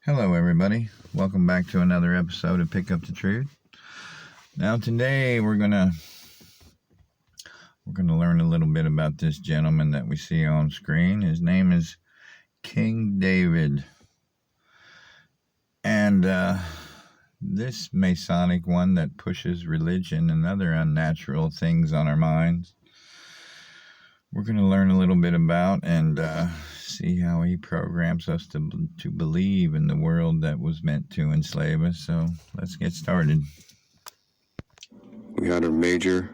Hello, everybody. Welcome back to another episode of Pick Up the Truth. Now, today we're gonna learn a little bit about this gentleman that we see on screen. His name is King David, and this Masonic one that pushes religion and other unnatural things on our minds. We're going to learn a little bit about and see how he programs us to believe in the world that was meant to enslave us. So let's get started. We had a major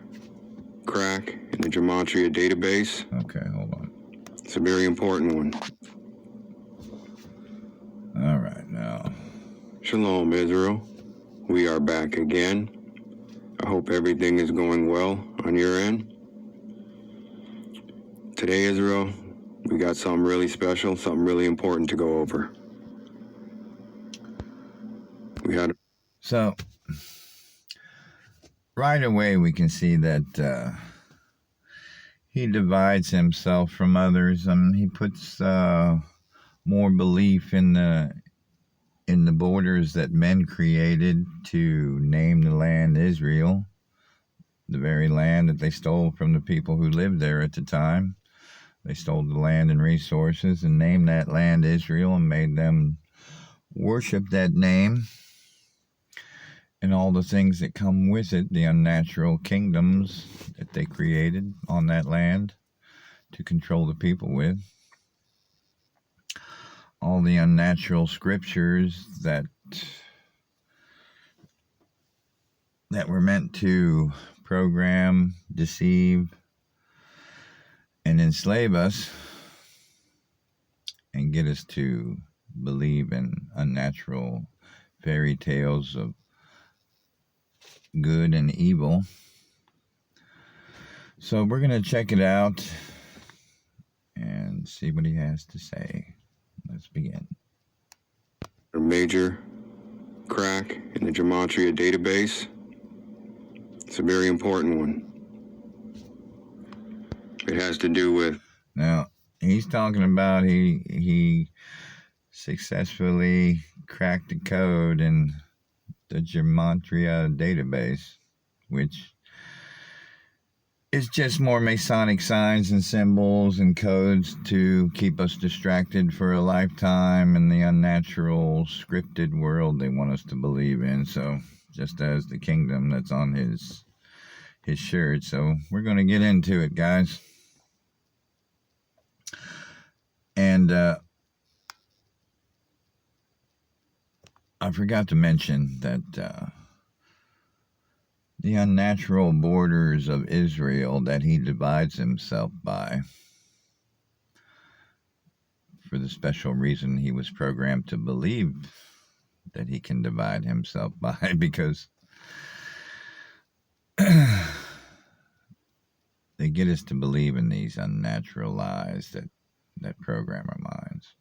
crack in the Gematria database. Okay, hold on. It's a very important one. All right, now. Shalom, Israel. We are back again. I hope everything is going well on your end. Today, Israel, we got something really special, something really important to go over. So, right away we can see that he divides himself from others. He puts more belief in the borders that men created to name the land Israel, the very land that they stole from the people who lived there at the time. They stole the land and resources and named that land Israel and made them worship that name and all the things that come with it, the unnatural kingdoms that they created on that land to control the people with. All the unnatural scriptures that were meant to program, deceive, and enslave us and get us to believe in unnatural fairy tales of good and evil. So we're going to check it out and see what he has to say. Let's begin. A major crack in the Gematria database. It's a very important one. It has to do with... Now, he's talking about he successfully cracked the code in the Gematria database, which is just more Masonic signs and symbols and codes to keep us distracted for a lifetime in the unnatural scripted world they want us to believe in. So just as the kingdom that's on his shirt. So we're going to get into it, guys. And I forgot to mention that the unnatural borders of Israel that he divides himself by, for the special reason he was programmed to believe that he can divide himself by, because they get us to believe in these unnatural lies that program our minds.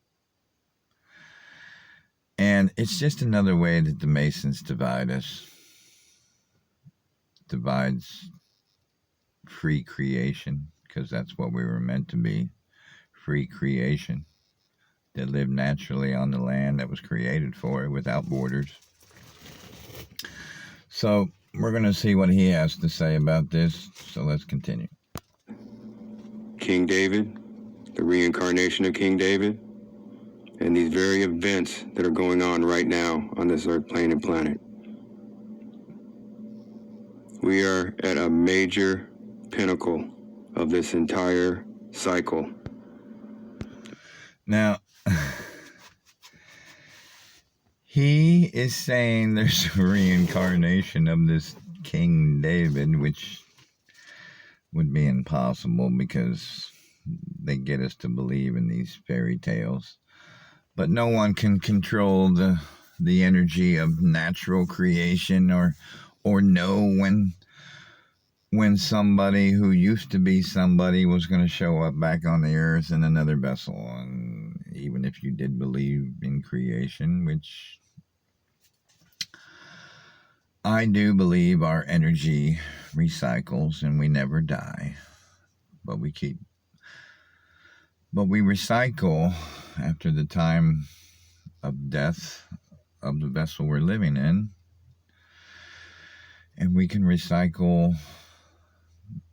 And it's just another way that the Masons divide us. Divides free creation, because that's what we were meant to be, free creation that lived naturally on the land that was created for it without borders. So we're going to see what he has to say about this. So let's continue. King David, the reincarnation of King David, and these very events that are going on right now on this earth plane and planet. We are at a major pinnacle of this entire cycle. Now, he is saying there's a reincarnation of this King David, which would be impossible because they get us to believe in these fairy tales. But no one can control the energy of natural creation or know when somebody who used to be somebody was going to show up back on the earth in another vessel. And even if you did believe in creation, which I do believe our energy recycles and we never die, but we recycle after the time of death of the vessel we're living in, and we can recycle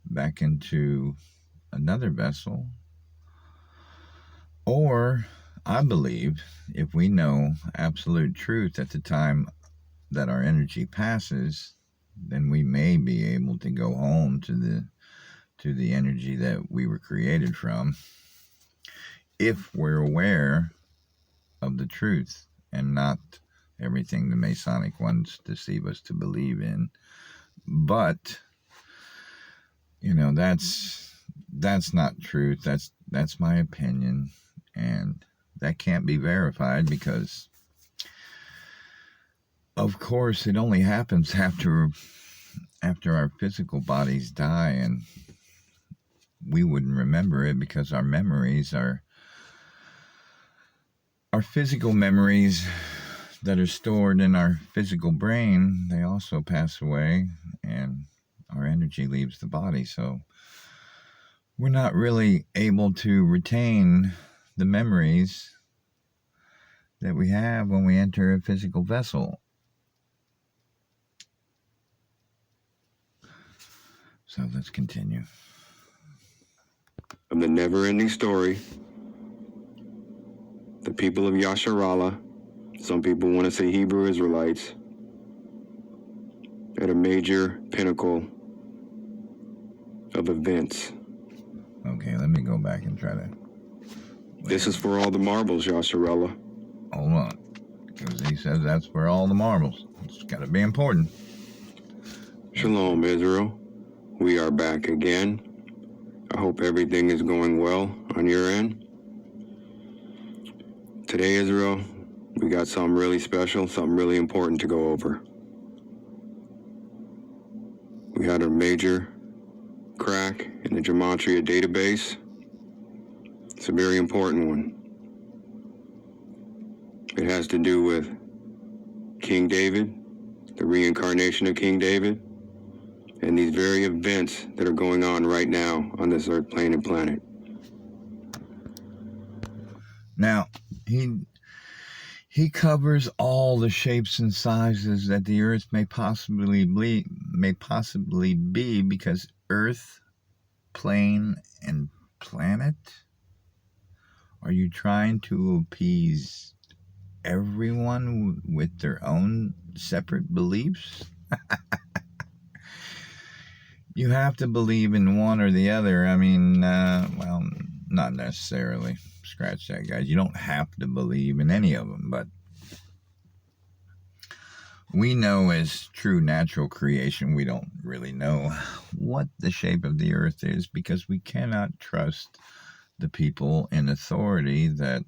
back into another vessel. Or, I believe, if we know absolute truth at the time that our energy passes, then we may be able to go home to the energy that we were created from, if we're aware of the truth and not everything the Masonic ones deceive us to believe in. But that's not truth. That's my opinion, and that can't be verified because, of course, it only happens after our physical bodies die, and we wouldn't remember it because our memories are our physical memories that are stored in our physical brain. They also pass away, and our energy leaves the body. So we're not really able to retain the memories that we have when we enter a physical vessel. So let's continue. Of the never-ending story, the people of Yasharala, some people want to say Hebrew Israelites, at a major pinnacle of events. Okay, let me go back and try to... This is for all the marbles, Yasharala. Hold on, because he says that's for all the marbles. It's got to be important. Shalom, Israel. We are back again. I hope everything is going well on your end. Today, Israel, we got something really special, something really important to go over. We had a major crack in the Gematria database. It's a very important one. It has to do with King David, the reincarnation of King David, and these very events that are going on right now on this Earth plane and planet. Now, he covers all the shapes and sizes that the Earth may possibly be, because Earth, plane, and planet. Are you trying to appease everyone with their own separate beliefs? You have to believe in one or the other. I mean, well, not necessarily. Scratch that, guys. You don't have to believe in any of them, but we know as true natural creation, we don't really know what the shape of the Earth is, because we cannot trust the people in authority that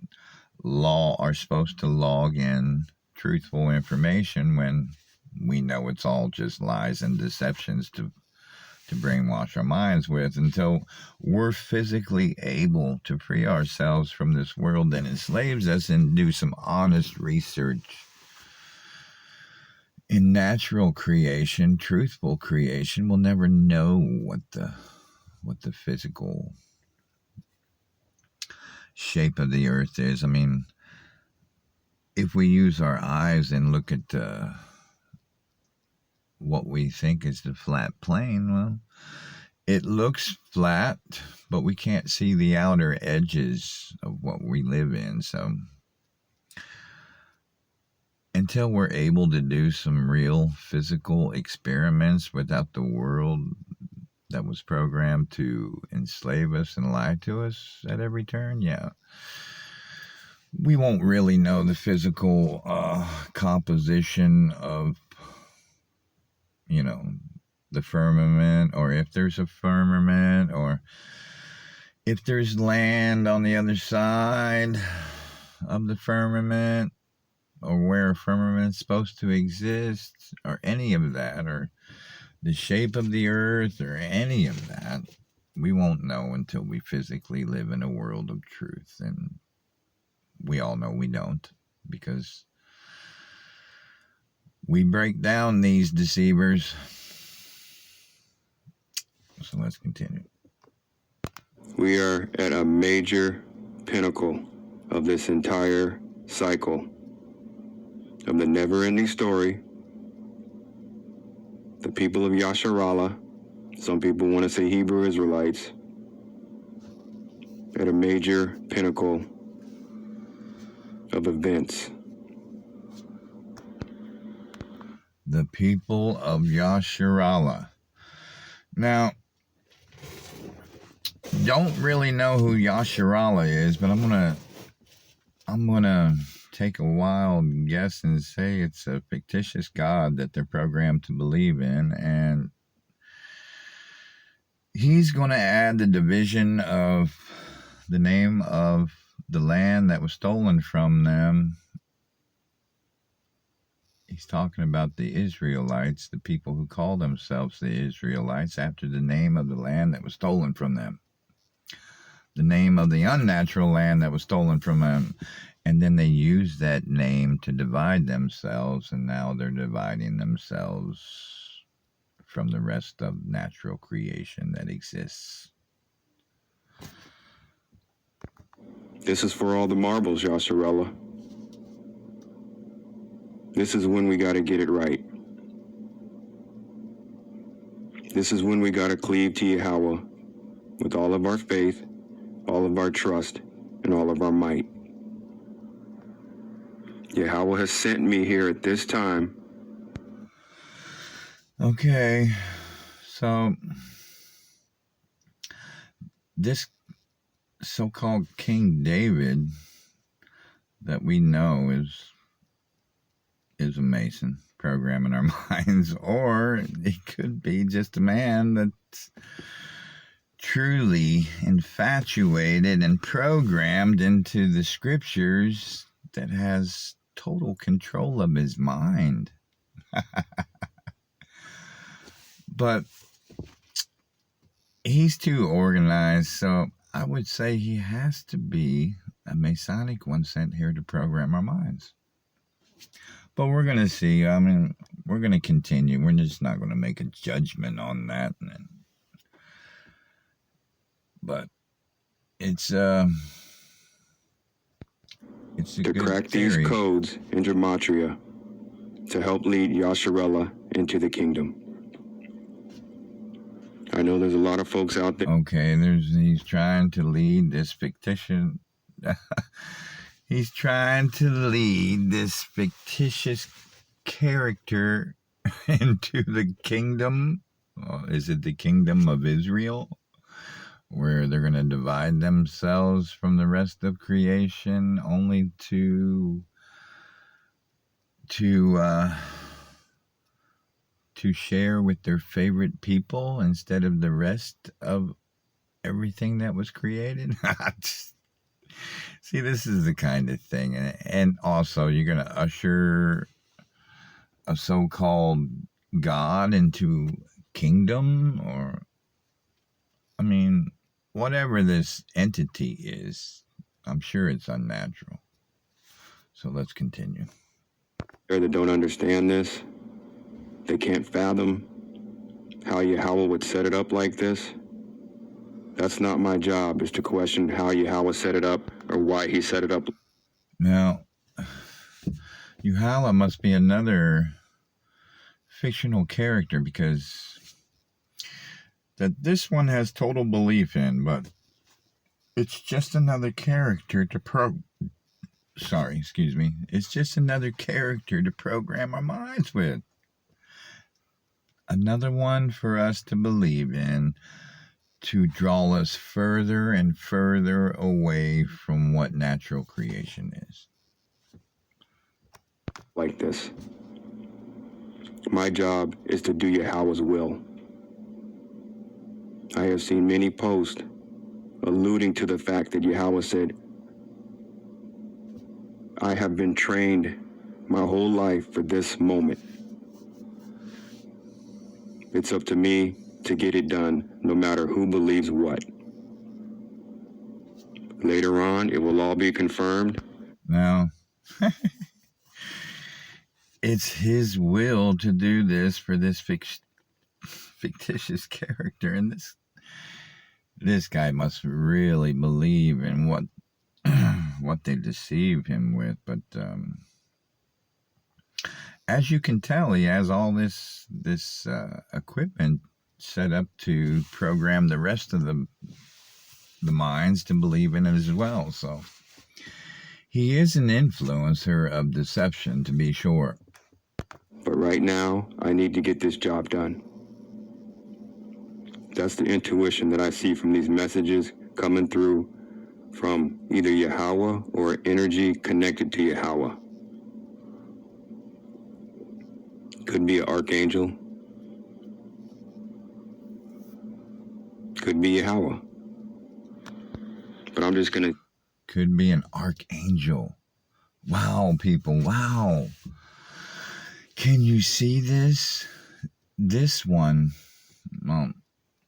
are supposed to log in truthful information, when we know it's all just lies and deceptions to brainwash our minds with, until we're physically able to free ourselves from this world that enslaves us and do some honest research in natural creation, truthful creation. We'll never know what the physical shape of the Earth is. I mean, if we use our eyes and look at what we think is the flat plane, well, it looks flat, but we can't see the outer edges of what we live in. So until we're able to do some real physical experiments without the world that was programmed to enslave us and lie to us at every turn, yeah, we won't really know the physical composition of, the firmament, or if there's a firmament, or if there's land on the other side of the firmament, or where a firmament's supposed to exist, or any of that, or the shape of the Earth, or any of that. We won't know until we physically live in a world of truth, and we all know we don't, because we break down these deceivers. So let's continue. We are at a major pinnacle of this entire cycle of the never-ending story, the people of Yasharallah, some people want to say Hebrew Israelites, at a major pinnacle of events. The people of Yasharallah. Now, don't really know who Yasharallah is, but I'm gonna take a wild guess and say it's a fictitious god that they're programmed to believe in, and he's going to add the division of the name of the land that was stolen from them. He's talking about the Israelites, the people who call themselves the Israelites, after the name of the land that was stolen from them, the name of the unnatural land that was stolen from them. And then they use that name to divide themselves, and now they're dividing themselves from the rest of natural creation that exists. This is for all the marbles, Yasharallah. This is when we got to get it right. This is when we got to cleave to Yahweh with all of our faith, all of our trust, and all of our might. Yahweh has sent me here at this time. Okay, so this so-called King David that we know is a Mason programming our minds, or it could be just a man that's truly infatuated and programmed into the scriptures that has total control of his mind. But he's too organized, so I would say he has to be a Masonic one sent here to program our minds. But we're going to see. I mean, we're going to continue. We're just not going to make a judgment on that. But it's a To good crack theory. these codes in Gematria to help lead Yasharallah into the kingdom. I know there's a lot of folks out there. Okay, he's trying to lead this fictitious. He's trying to lead this fictitious character into the kingdom. Is it the kingdom of Israel, where they're going to divide themselves from the rest of creation, only to share with their favorite people instead of the rest of everything that was created? See, this is the kind of thing. And also, you're going to usher a so-called God into kingdom, or, I mean, whatever this entity is, I'm sure it's unnatural. So let's continue. That don't understand this. They can't fathom how Yahweh would set it up like this. That's not my job, is to question how Yahweh set it up or why he set it up. Now, Yuhala must be another fictional character, because that this one has total belief in, but it's just another character to It's just another character to program our minds with. Another one for us to believe in, to draw us further and further away from what natural creation is. Like this. My job is to do Yahweh's will. I have seen many posts alluding to the fact that Yahweh said, I have been trained my whole life for this moment. It's up to me to get it done, no matter who believes what. Later on, it will all be confirmed. Now, it's his will to do this for this fictitious character, and this guy must really believe in what they deceive him with. But As you can tell, he has all this equipment set up to program the rest of the minds to believe in it as well. So he is an influencer of deception, to be sure. But right now, I need to get this job done. That's the intuition that I see from these messages coming through from either Yahweh or energy connected to Yahweh. Could be an archangel. Could be Yahweh. But I'm just going to... Could be an archangel. Wow, people, wow. Can you see this? This one, well,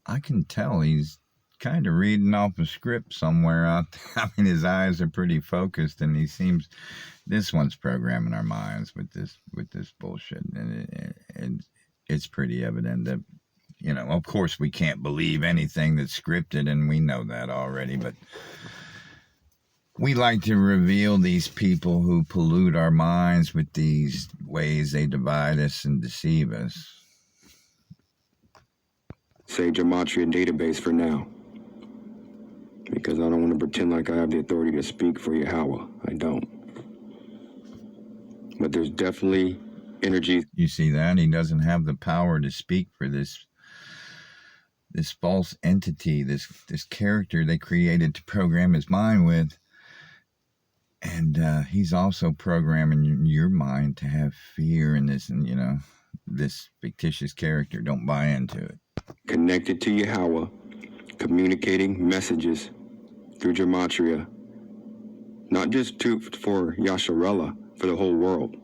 I can tell he's kind of reading off a script somewhere out there. I mean, his eyes are pretty focused, and he seems... This one's programming our minds with this bullshit, and it's pretty evident that, you know, of course we can't believe anything that's scripted, and we know that already, but we like to reveal these people who pollute our minds with these ways they divide us and deceive us. Say Gematria database for now, because I don't want to pretend like I have the authority to speak for Yahweh. I don't. But there's definitely energy. You see that? He doesn't have the power to speak for this false entity, this character they created to program his mind with. And he's also programming your mind to have fear in this, and, you know, this fictitious character. Don't buy into it. Connected to Yahweh, communicating messages through Gematria, not just for Yasharella, for the whole world.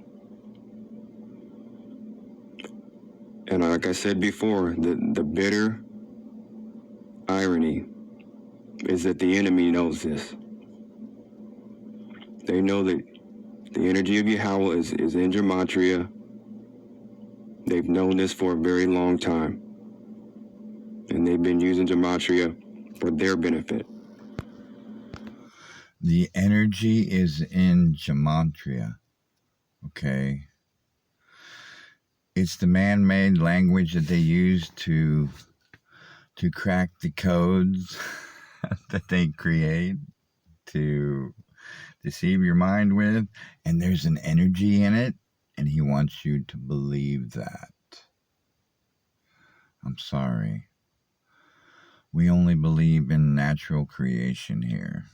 And like I said before, the bitter irony is that the enemy knows this. They know that the energy of Yahweh is in Gematria. They've known this for a very long time. And they've been using Gematria for their benefit. The energy is in Gematria. Okay. It's the man-made language that they use to crack the codes that they create to deceive your mind with, and there's an energy in it, and he wants you to believe that. I'm sorry. We only believe in natural creation here.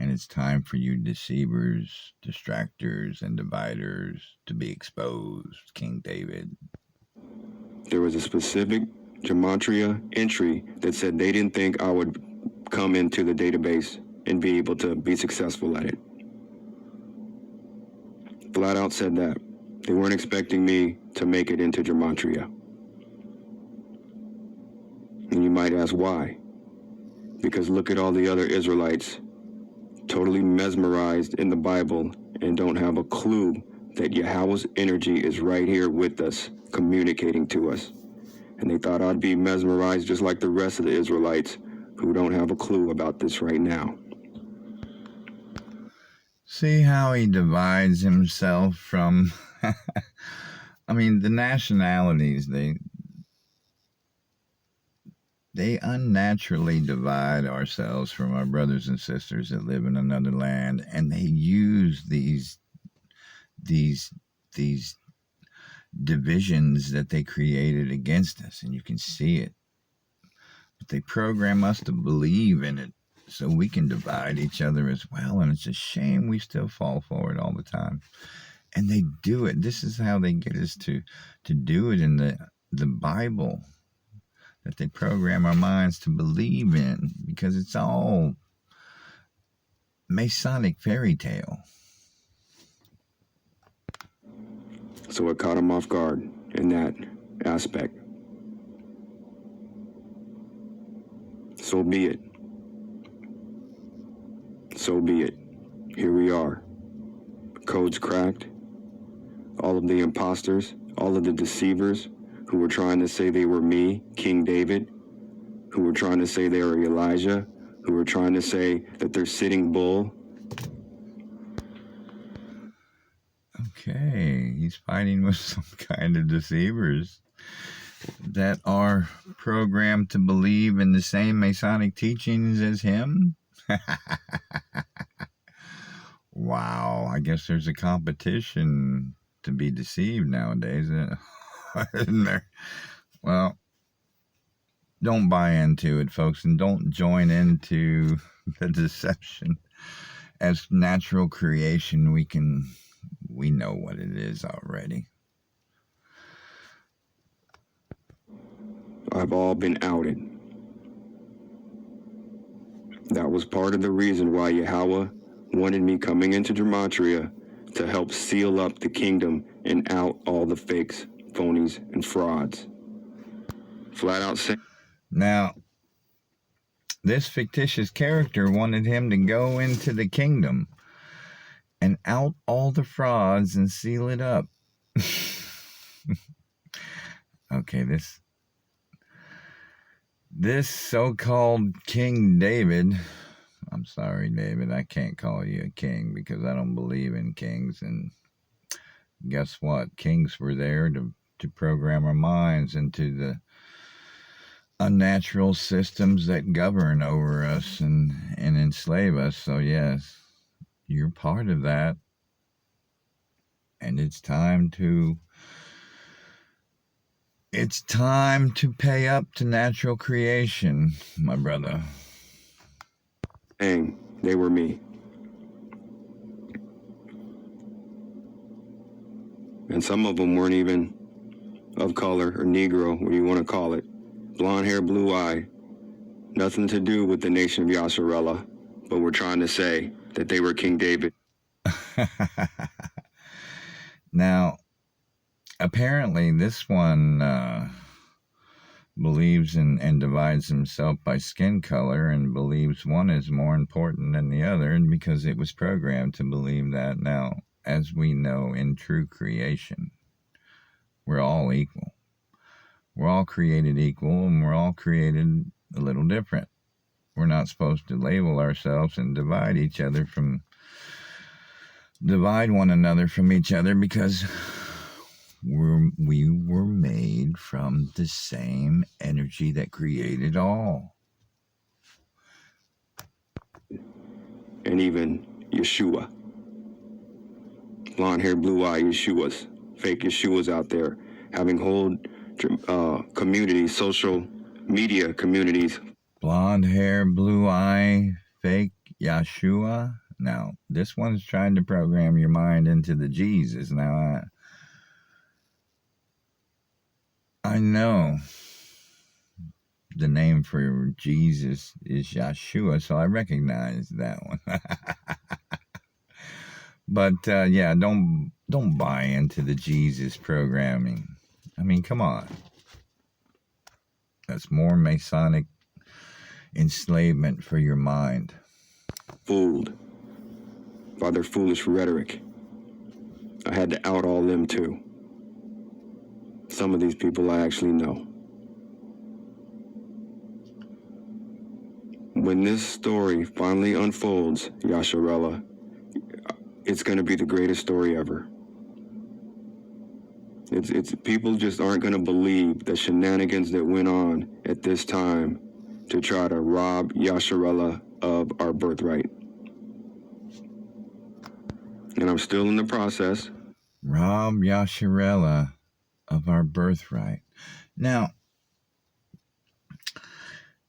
And it's time for you deceivers, distractors, and dividers to be exposed, King David. There was a specific Gematria entry that said they didn't think I would come into the database and be able to be successful at it. Flat out said that. They weren't expecting me to make it into Gematria. And you might ask why. Because look at all the other Israelites totally mesmerized in the Bible and don't have a clue that Yahweh's energy is right here with us, communicating to us. And they thought I'd be mesmerized just like the rest of the Israelites who don't have a clue about this right now. See how he divides himself from... I mean, the nationalities, they unnaturally divide ourselves from our brothers and sisters that live in another land, and they use these divisions that they created against us, and you can see it. But they program us to believe in it so we can divide each other as well, and it's a shame we still fall for it all the time. And they do it. This is how they get us to do it in the Bible, that they program our minds to believe in, because it's all Masonic fairy tale. So it caught him off guard in that aspect. So be it. So be it. Here we are. Codes cracked. All of the imposters, all of the deceivers who were trying to say they were me, King David, who were trying to say they were Elijah, who were trying to say that they're sitting bull. Okay, he's fighting with some kind of deceivers that are programmed to believe in the same Masonic teachings as him. Wow, I guess there's a competition to be deceived nowadays, isn't there? Well, don't buy into it, folks, and don't join into the deception. As natural creation, we know what it is already. I've all been outed. That was part of the reason why Yahweh wanted me coming into Gematria to help seal up the kingdom and out all the fakes, phonies, and frauds. Flat out saying. Now, this fictitious character wanted him to go into the kingdom and out all the frauds and seal it up. Okay, this so-called King David, I'm sorry, David, I can't call you a king because I don't believe in kings. And guess what? Kings were there to program our minds into the unnatural systems that govern over us and enslave us. So yes, you're part of that. And it's time to pay up to natural creation, my brother. Dang, they were me. And some of them weren't even of color or Negro, what do you want to call it. Blonde hair, blue eye. Nothing to do with the nation of Yasharella, but we're trying to say that they were King David. Now, apparently this one believes and divides himself by skin color and believes one is more important than the other, and because it was programmed to believe that. Now, as we know, in true creation, we're all equal. We're all created equal, and we're all created a little different. We're not supposed to label ourselves and divide one another from each other, because we were made from the same energy that created all. And even Yeshua. Blonde hair, blue eye Yeshuas. Fake Yeshuas out there having whole communities, social media communities. Blonde hair, blue eye, fake Yeshua. Now, this one's trying to program your mind into the Jesus. Now, I know the name for Jesus is Yeshua, so I recognize that one. But yeah, don't buy into the Jesus programming. I mean, come on. That's more Masonic enslavement for your mind. Fooled by their foolish rhetoric. I had to out all them too. Some of these people I actually know. When this story finally unfolds, Yasharella, it's going to be the greatest story ever. It's people just aren't going to believe the shenanigans that went on at this time to try to rob Yasharella of our birthright. And I'm still in the process. Rob Yasharella of our birthright. Now,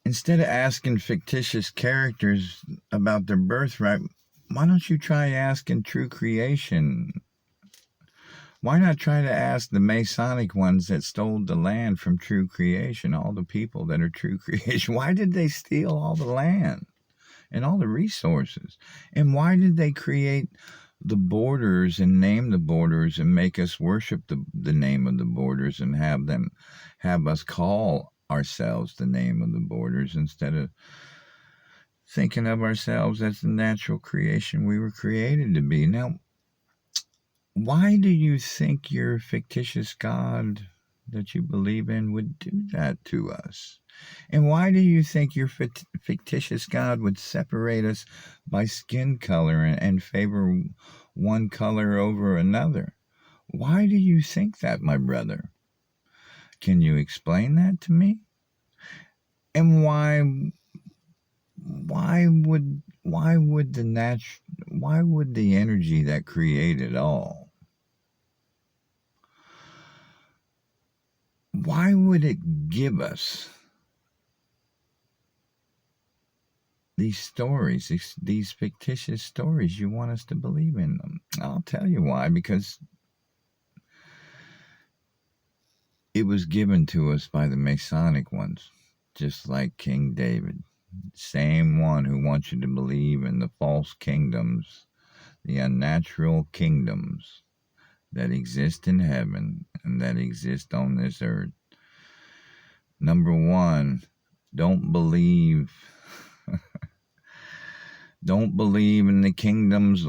instead of asking fictitious characters about their birthright, why don't you try asking true creation? Why not try to ask the Masonic ones that stole the land from true creation, all the people that are true creation? Why did they steal all the land and all the resources? And why did they create the borders and name the borders and make us worship the name of the borders and have us call ourselves the name of the borders instead of thinking of ourselves as the natural creation we were created to be? Now, why do you think your fictitious God that you believe in would do that to us? And why do you think your fictitious God would separate us by skin color and favor one color over another? Why do you think that, my brother? Can you explain that to me? And why would the energy that created all, why would it give us these stories, these fictitious stories? You want us to believe in them. I'll tell you why. Because it was given to us by the Masonic ones, just like King David. Same one who wants you to believe in the false kingdoms, the unnatural kingdoms that exist in heaven and that exist on this earth. Number one, don't believe in the kingdoms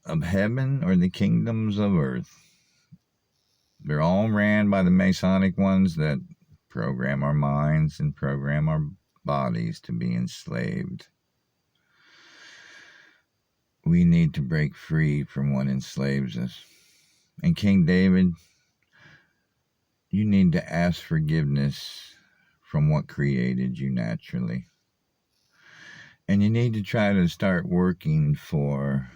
of heaven or the kingdoms of earth. They're all ran by the Masonic ones that program our minds and program our bodies to be enslaved. We need to break free from what enslaves us. And King David, you need to ask forgiveness from what created you naturally. And you need to try to start working for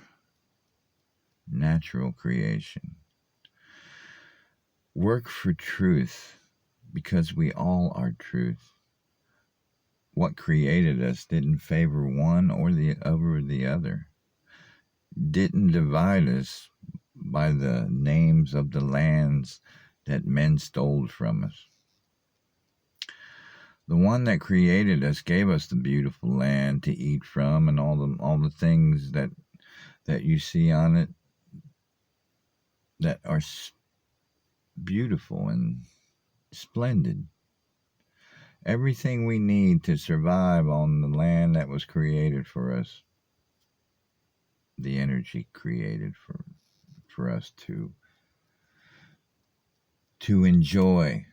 natural creation. Work for truth, because we all are truth. What created us didn't favor one or the over the other. Didn't divide us by the names of the lands that men stole from us. The one that created us gave us the beautiful land to eat from, and all the things that you see on it that are beautiful and splendid. Everything we need to survive on the land that was created for us, the energy created for us to enjoy,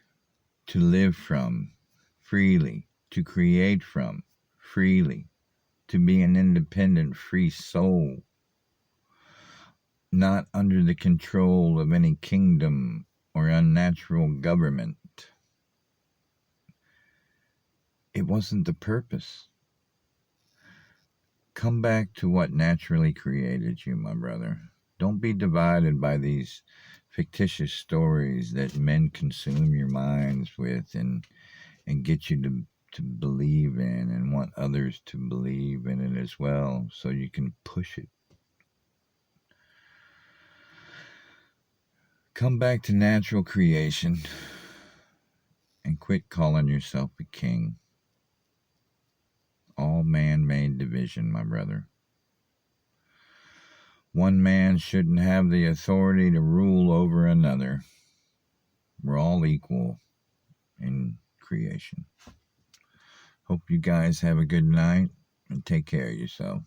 to live from freely, to create from freely, to be an independent, free soul, not under the control of any kingdom or unnatural government. It wasn't the purpose. Come back to what naturally created you, my brother. Don't be divided by these fictitious stories that men consume your minds with and get you to believe in and want others to believe in it as well, so you can push it. Come back to natural creation and quit calling yourself a king. All man-made division, my brother. One man shouldn't have the authority to rule over another. We're all equal in creation. Hope you guys have a good night and take care of yourself.